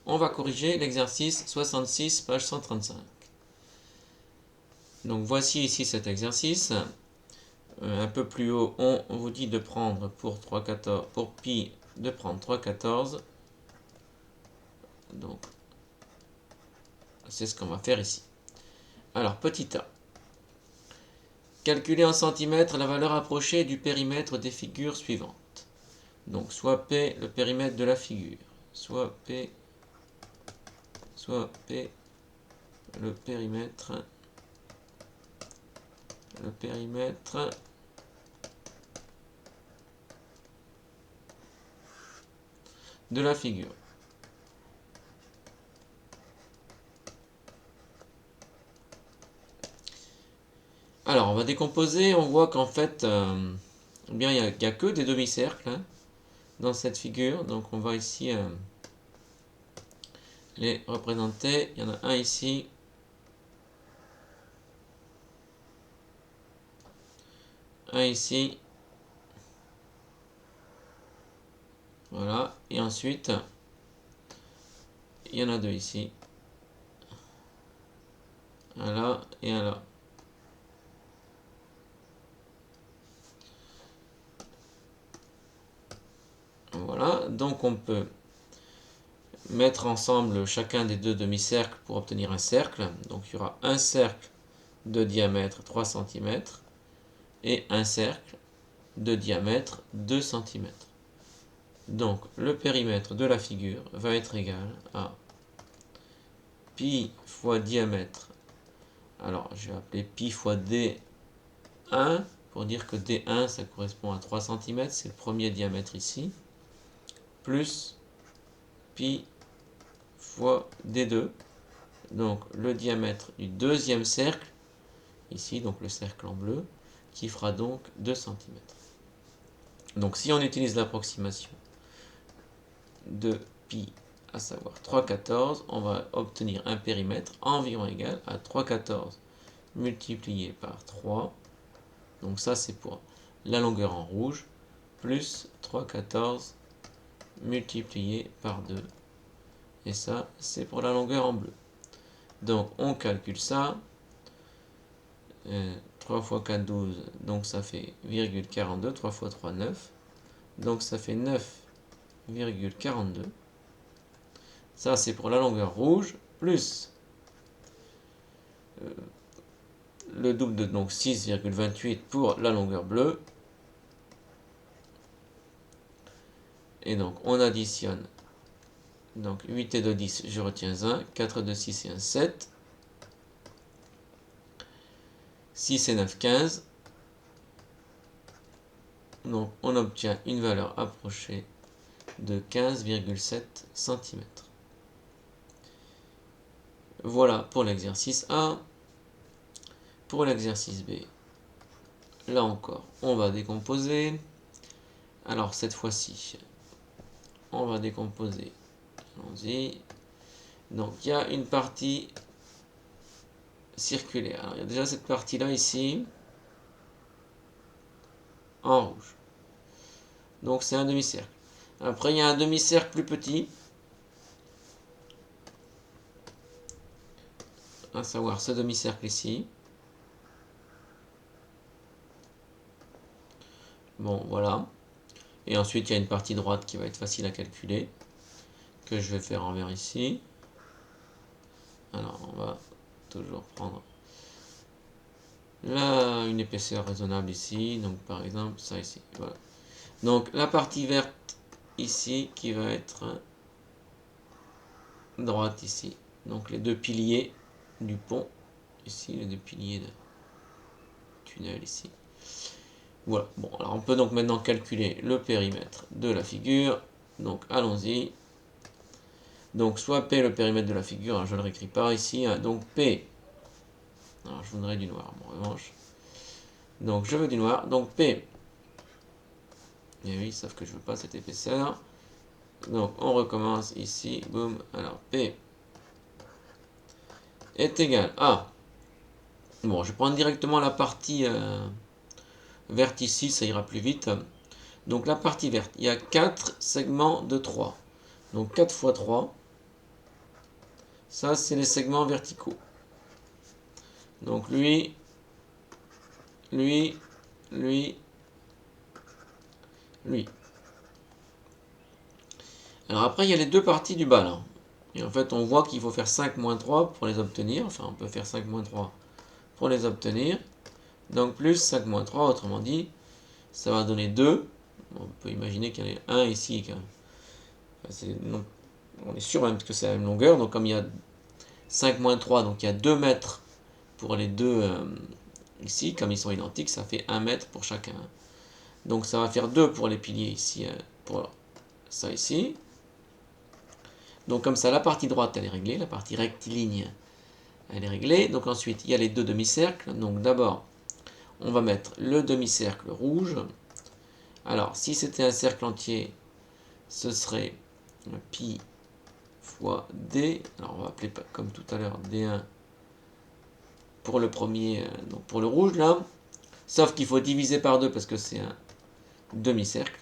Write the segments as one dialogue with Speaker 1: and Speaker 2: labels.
Speaker 1: on va corriger l'exercice 66, page 135. Donc voici ici cet exercice. Un peu plus haut, on vous dit de prendre pour pi, de prendre 3,14. Donc, c'est ce qu'on va faire ici. Alors, petit a. Calculer en centimètres la valeur approchée du périmètre des figures suivantes. Donc, soit P, le périmètre de la figure, soit P, le périmètre de la figure. Alors, on va décomposer, on voit qu'en fait, bien, il n'y a que des demi-cercles hein, dans cette figure. Donc, on va ici les représenter. Il y en a un ici. Un ici. Voilà. Et ensuite, il y en a deux ici. Un là et un là. Voilà. Donc, on peut mettre ensemble chacun des deux demi-cercles pour obtenir un cercle. Donc, il y aura un cercle de diamètre 3 cm et un cercle de diamètre 2 cm. Donc, le périmètre de la figure va être égal à pi fois diamètre. Alors, je vais appeler pi fois D1 pour dire que D1, ça correspond à 3 cm, c'est le premier diamètre ici, plus pi fois D2, donc le diamètre du deuxième cercle, ici, donc le cercle en bleu, qui fera donc 2 cm. Donc, si on utilise l'approximation de pi, à savoir 3,14, on va obtenir un périmètre environ égal à 3,14 multiplié par 3. Donc ça, c'est pour la longueur en rouge, plus 3,14 multiplié par 2. Et ça, c'est pour la longueur en bleu. Donc, on calcule ça. 3 fois 4, 12. Donc, ça fait 0,42. 3 fois 3, 9. Donc, ça fait 9,42. Ça, c'est pour la longueur rouge, plus le double de donc 6,28 pour la longueur bleue. Et donc, on additionne. Donc, 8 et 2, 10, je retiens 1. 4 et 2, 6 et 1, 7. 6 et 9, 15. Donc, on obtient une valeur approchée de 15,7 cm. Voilà pour l'exercice A. Pour l'exercice B, là encore, on va décomposer. Alors, cette fois-ci, on va décomposer. Allons-y. Donc, il y a une partie circulaire. Alors, il y a déjà cette partie-là ici, en rouge. Donc, c'est un demi-cercle. Après, il y a un demi-cercle plus petit, à savoir ce demi-cercle ici. Bon, voilà. Et ensuite, il y a une partie droite qui va être facile à calculer, que je vais faire en vert ici. Alors, on va toujours prendre là une épaisseur raisonnable ici. Donc, par exemple, ça ici. Voilà. Donc, la partie verte ici qui va être droite ici. Donc, les deux piliers du pont ici, les deux piliers de tunnel ici. Voilà. Bon, alors on peut donc maintenant calculer le périmètre de la figure. Donc, allons-y. Donc, soit P, le périmètre de la figure, alors je ne le réécris pas ici. Hein. Donc, P. Alors, je voudrais du noir, en revanche. Donc, je veux du noir. Donc, P. Et oui, sauf que je ne veux pas cette épaisseur. Donc, on recommence ici. Boum. Alors, P est égal à... Bon, je vais prendre directement la partie verte ici, ça ira plus vite. Donc, la partie verte, il y a 4 segments de 3. Donc, 4 fois 3. Ça, c'est les segments verticaux. Donc lui, lui, lui, lui. Alors après, il y a les deux parties du bas là. Et en fait, on voit qu'il faut faire 5 moins 3 pour les obtenir. Enfin, on peut faire 5 moins 3 pour les obtenir. Donc plus 5 moins 3, autrement dit, ça va donner 2. On peut imaginer qu'il y en ait un ici. Enfin, on est sûr même que c'est la même longueur. Donc comme il y a 5 moins 3, donc il y a 2 mètres pour les deux ici. Comme ils sont identiques, ça fait 1 mètre pour chacun. Donc ça va faire 2 pour les piliers ici, pour ça ici. Donc comme ça, la partie droite, elle est réglée. La partie rectiligne, elle est réglée. Donc ensuite, il y a les deux demi-cercles. Donc d'abord, on va mettre le demi-cercle rouge. Alors, si c'était un cercle entier, ce serait pi fois d. Alors, on va appeler comme tout à l'heure d1 pour le premier, donc pour le rouge là. Sauf qu'il faut diviser par 2 parce que c'est un demi-cercle.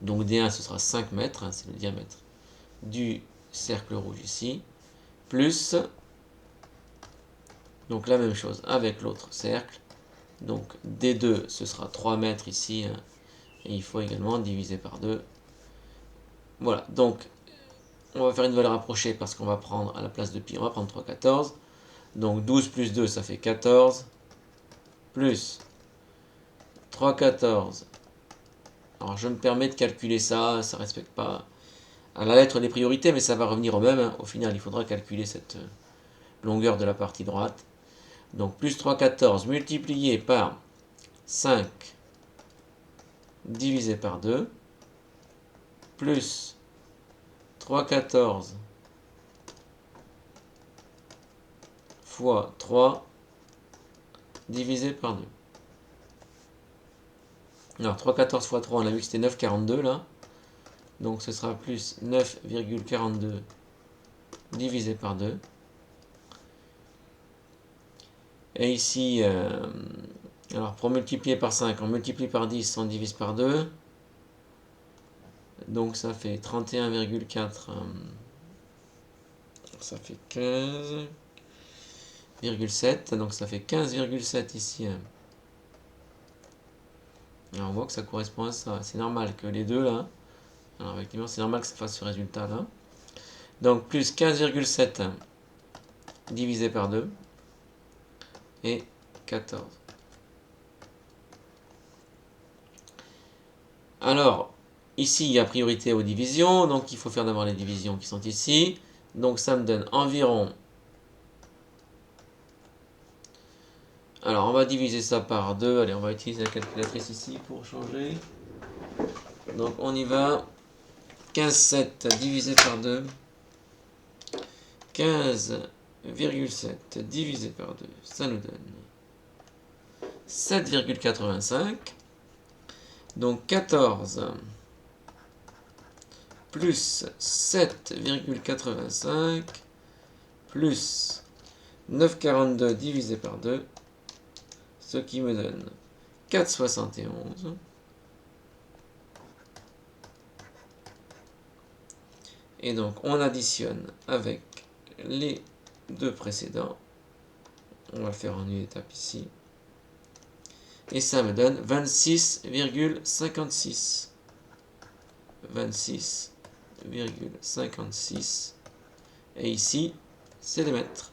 Speaker 1: Donc d1, ce sera 5 mètres, hein, c'est le diamètre du cercle rouge ici, plus, donc la même chose avec l'autre cercle. Donc d2, ce sera 3 mètres ici, hein, et il faut également diviser par 2. Voilà, donc on va faire une valeur approchée parce qu'on va prendre à la place de pi, on va prendre 3,14. Donc 12 plus 2, ça fait 14, plus 3,14. Alors je me permets de calculer ça, ça ne respecte pas à la lettre les priorités, mais ça va revenir au même, hein. Au final, il faudra calculer cette longueur de la partie droite. Donc plus 3,14 multiplié par 5 divisé par 2, plus 3,14 fois 3 divisé par 2. Alors 3,14 fois 3, on a vu que c'était 9,42 là. Donc ce sera plus 9,42 divisé par 2. Et ici, alors pour multiplier par 5, on multiplie par 10, on divise par 2. Donc ça fait 31,4. Ça fait 15,7. Donc ça fait 15,7 ici. Alors on voit que ça correspond à ça. C'est normal que les deux là. Alors effectivement, c'est normal que ça fasse ce résultat là. Donc plus 15,7 divisé par 2. Et 14. Alors, ici, il y a priorité aux divisions, donc il faut faire d'abord les divisions qui sont ici. Donc ça me donne environ... Alors, on va diviser ça par 2. Allez, on va utiliser la calculatrice ici pour changer. Donc, on y va. 15,7 divisé par 2. 15,7 divisé par 2, ça nous donne 7,85. Donc 14 plus 7,85 plus 9,42 divisé par 2, ce qui me donne 4,71. Et donc on additionne avec les deux précédents. On va le faire en une étape ici. Et ça me donne 26,56. 26,56. Et ici, c'est les mètres.